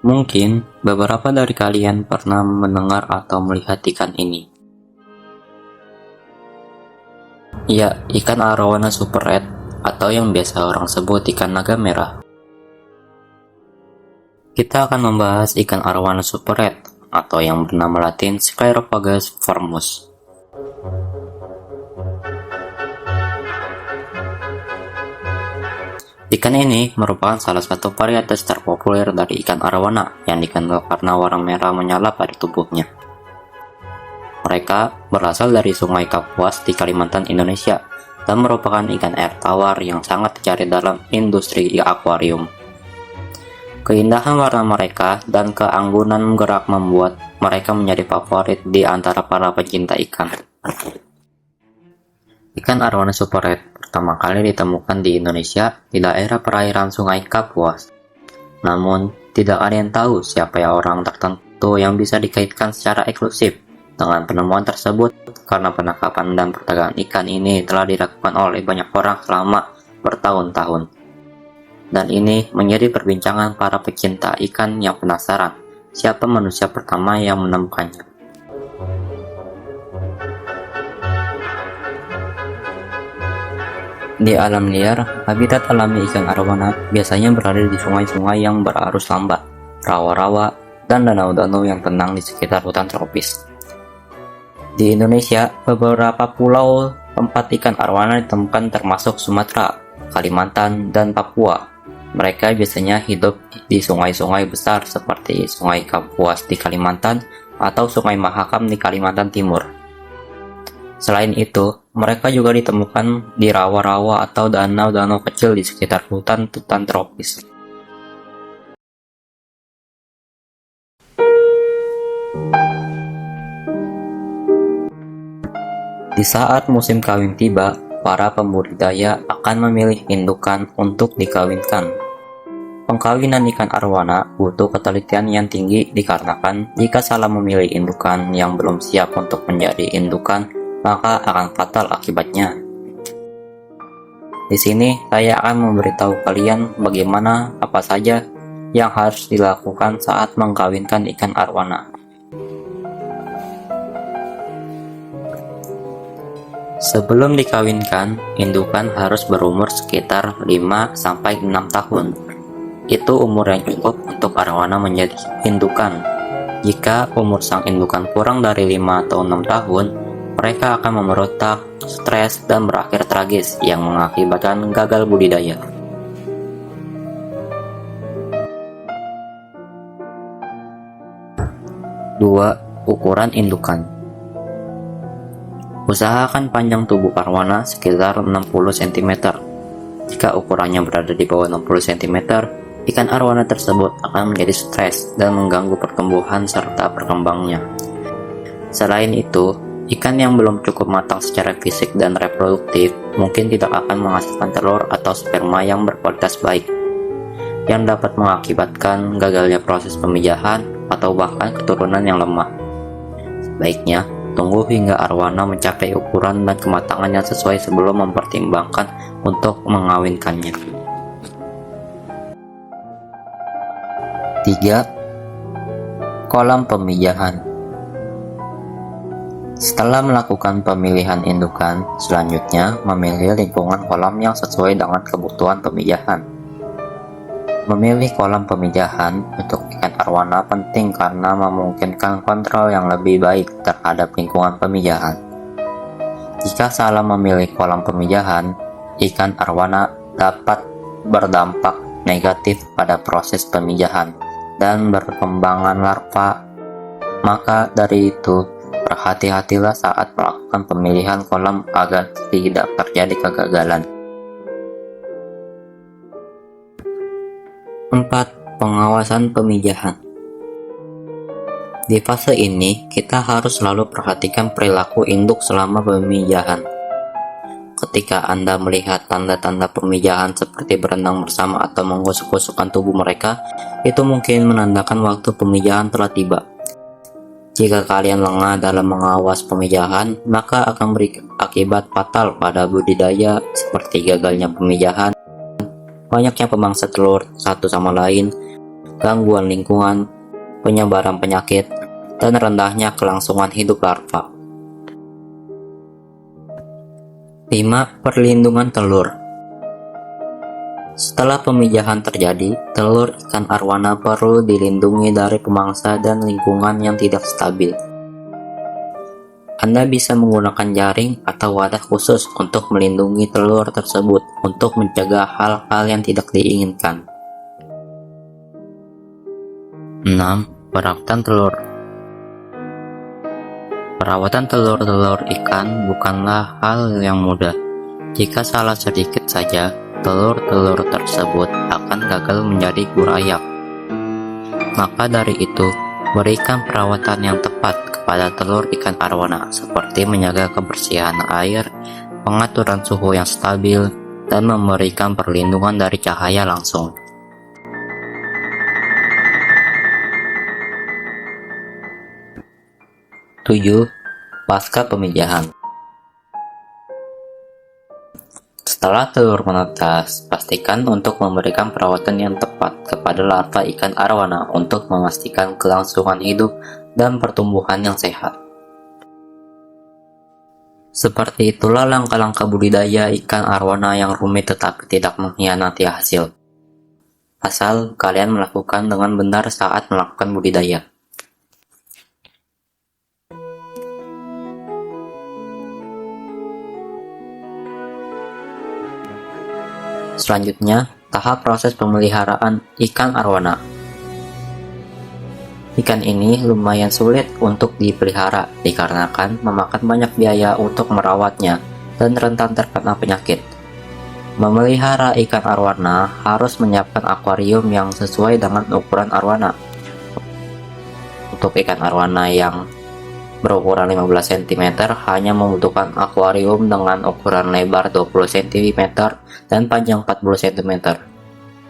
Mungkin beberapa dari kalian pernah mendengar atau melihat ikan ini. Ya, ikan arowana super red atau yang biasa orang sebut ikan naga merah. Kita akan membahas ikan arowana super red atau yang bernama latin Sclerophagus vermus. Ikan ini merupakan salah satu varietas terpopuler dari ikan arowana yang dikenal karena warna merah menyala pada tubuhnya. Mereka berasal dari Sungai Kapuas di Kalimantan, Indonesia, dan merupakan ikan air tawar yang sangat dicari dalam industri akuarium. Keindahan warna mereka dan keanggunan gerak membuat mereka menjadi favorit di antara para pecinta ikan. Ikan arowana super red pertama kali ditemukan di Indonesia di daerah perairan Sungai Kapuas. Namun, tidak ada yang tahu siapa orang tertentu yang bisa dikaitkan secara eksklusif dengan penemuan tersebut karena penangkapan dan perdagangan ikan ini telah dilakukan oleh banyak orang selama bertahun-tahun. Dan ini menjadi perbincangan para pecinta ikan yang penasaran siapa manusia pertama yang menemukannya. Di alam liar, habitat alami ikan arowana biasanya berada di sungai-sungai yang berarus lambat, rawa-rawa, dan danau-danau yang tenang di sekitar hutan tropis. Di Indonesia, beberapa pulau tempat ikan arowana ditemukan termasuk Sumatera, Kalimantan, dan Papua. Mereka biasanya hidup di sungai-sungai besar seperti Sungai Kapuas di Kalimantan atau Sungai Mahakam di Kalimantan Timur. Selain itu, mereka juga ditemukan di rawa-rawa atau danau-danau kecil di sekitar hutan-hutan tropis. Di saat musim kawin tiba, para pembudidaya akan memilih indukan untuk dikawinkan. Pengkawinan ikan arowana butuh ketelitian yang tinggi dikarenakan jika salah memilih indukan yang belum siap untuk menjadi indukan, maka akan fatal akibatnya. Di sini saya akan memberitahu kalian bagaimana apa saja yang harus dilakukan saat mengkawinkan ikan arowana. Sebelum dikawinkan, indukan harus berumur sekitar 5-6 tahun. Itu umur yang cukup untuk arowana menjadi indukan. Jika umur sang indukan kurang dari 5 atau 6 tahun, mereka akan memerotak, stres, dan berakhir tragis yang mengakibatkan gagal budidaya. Dua, ukuran indukan. Usahakan panjang tubuh arowana sekitar 60 cm. Jika ukurannya berada di bawah 60 cm, ikan arowana tersebut akan menjadi stres dan mengganggu pertumbuhan serta berkembangnya. Selain itu, ikan yang belum cukup matang secara fisik dan reproduktif mungkin tidak akan menghasilkan telur atau sperma yang berkualitas baik, yang dapat mengakibatkan gagalnya proses pemijahan atau bahkan keturunan yang lemah. Sebaiknya, tunggu hingga arowana mencapai ukuran dan kematangan yang sesuai sebelum mempertimbangkan untuk mengawinkannya. 3. Kolam pemijahan. Setelah melakukan pemilihan indukan, selanjutnya memilih lingkungan kolam yang sesuai dengan kebutuhan pemijahan. Memilih kolam pemijahan untuk ikan arowana penting karena memungkinkan kontrol yang lebih baik terhadap lingkungan pemijahan. Jika salah memilih kolam pemijahan, ikan arowana dapat berdampak negatif pada proses pemijahan dan perkembangan larva. Maka dari itu, berhati-hatilah saat melakukan pemilihan kolam agar tidak terjadi kegagalan. 4. Pengawasan pemijahan. Di fase ini, kita harus selalu perhatikan perilaku induk selama pemijahan. Ketika Anda melihat tanda-tanda pemijahan seperti berenang bersama atau menggosok-gosokkan tubuh mereka, itu mungkin menandakan waktu pemijahan telah tiba. Jika kalian lengah dalam mengawas pemijahan, maka akan berakibat fatal pada budidaya seperti gagalnya pemijahan, banyaknya pemangsa telur satu sama lain, gangguan lingkungan, penyebaran penyakit, dan rendahnya kelangsungan hidup larva. 5. Perlindungan telur. Setelah pemijahan terjadi, telur ikan arwana perlu dilindungi dari pemangsa dan lingkungan yang tidak stabil. Anda bisa menggunakan jaring atau wadah khusus untuk melindungi telur tersebut untuk mencegah hal-hal yang tidak diinginkan. 6. Perawatan telur. Perawatan telur-telur ikan bukanlah hal yang mudah. Jika salah sedikit saja, telur-telur tersebut akan gagal menjadi gurayap. Maka dari itu, berikan perawatan yang tepat kepada telur ikan arwana, seperti menjaga kebersihan air, pengaturan suhu yang stabil, dan memberikan perlindungan dari cahaya langsung. 7. Pasca pemijahan. Setelah telur menetas, pastikan untuk memberikan perawatan yang tepat kepada larva ikan arwana untuk memastikan kelangsungan hidup dan pertumbuhan yang sehat. Seperti itulah langkah-langkah budidaya ikan arwana yang rumit tetapi tidak mengkhianati hasil. Asal kalian melakukan dengan benar saat melakukan budidaya. Selanjutnya, tahap proses pemeliharaan ikan arwana. Ikan ini lumayan sulit untuk dipelihara dikarenakan memakan banyak biaya untuk merawatnya dan rentan terkena penyakit. Memelihara ikan arwana harus menyiapkan akuarium yang sesuai dengan ukuran arwana. Untuk ikan arwana yang berukuran 15 cm hanya membutuhkan akuarium dengan ukuran lebar 20 cm dan panjang 40 cm.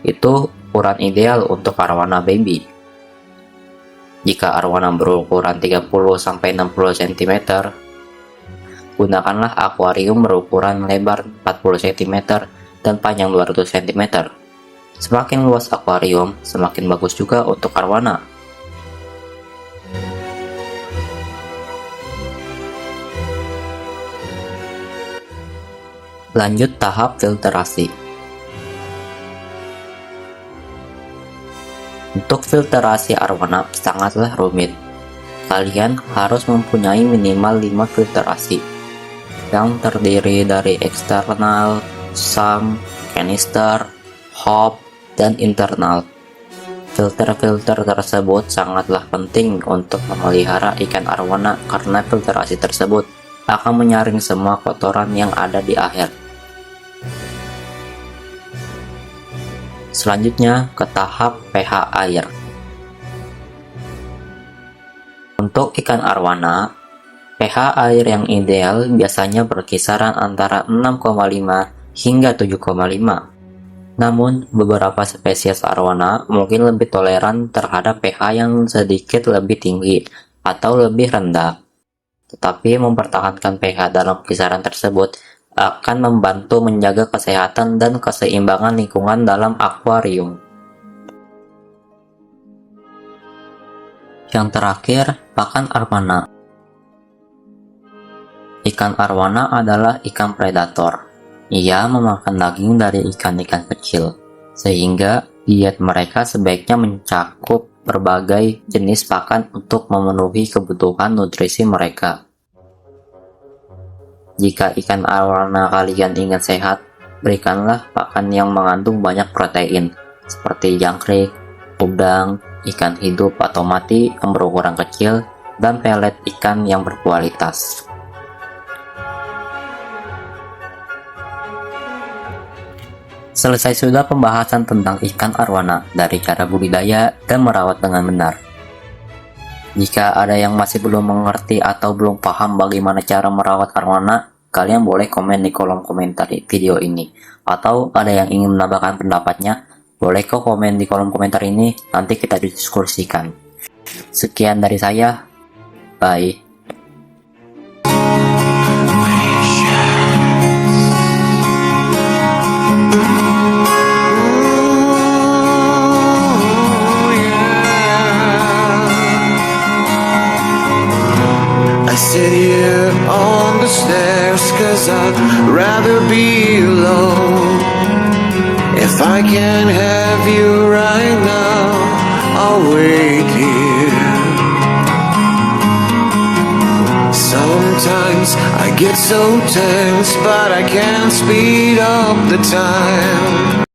Itu ukuran ideal untuk arwana baby. Jika arwana berukuran 30-60 cm, gunakanlah akuarium berukuran lebar 40 cm dan panjang 200 cm. Semakin luas akuarium, semakin bagus juga untuk arwana. Lanjut tahap filterasi. Untuk filterasi arwana sangatlah rumit. Kalian harus mempunyai minimal 5 filterasi yang terdiri dari eksternal, sump, kanister, hop, dan internal. Filter-filter tersebut sangatlah penting untuk memelihara ikan arwana karena filterasi tersebut akan menyaring semua kotoran yang ada di akhir. Selanjutnya ke tahap pH air. Untuk ikan arwana, pH air yang ideal biasanya berkisaran antara 6,5 hingga 7,5. Namun, beberapa spesies arwana mungkin lebih toleran terhadap pH yang sedikit lebih tinggi atau lebih rendah. Tetapi mempertahankan pH dalam kisaran tersebut akan membantu menjaga kesehatan dan keseimbangan lingkungan dalam akuarium. Yang terakhir, pakan arwana. Ikan arwana adalah ikan predator. Ia memakan daging dari ikan-ikan kecil, sehingga diet mereka sebaiknya mencakup berbagai jenis pakan untuk memenuhi kebutuhan nutrisi mereka. Jika ikan arwana kalian ingin sehat, berikanlah pakan yang mengandung banyak protein, seperti jangkrik, udang, ikan hidup atau mati yang berukuran kecil, dan pelet ikan yang berkualitas. Selesai sudah pembahasan tentang ikan arwana dari cara budidaya dan merawat dengan benar. Jika ada yang masih belum mengerti atau belum paham bagaimana cara merawat arwana, kalian boleh komen di kolom komentar di video ini. Atau ada yang ingin menambahkan pendapatnya, boleh kok komen di kolom komentar ini, nanti kita diskusikan. Sekian dari saya, bye. sit here on the stairs, 'cause I'd rather be alone. If I can't have you right now, I'll wait here. Sometimes I get so tense, but I can't speed up the time.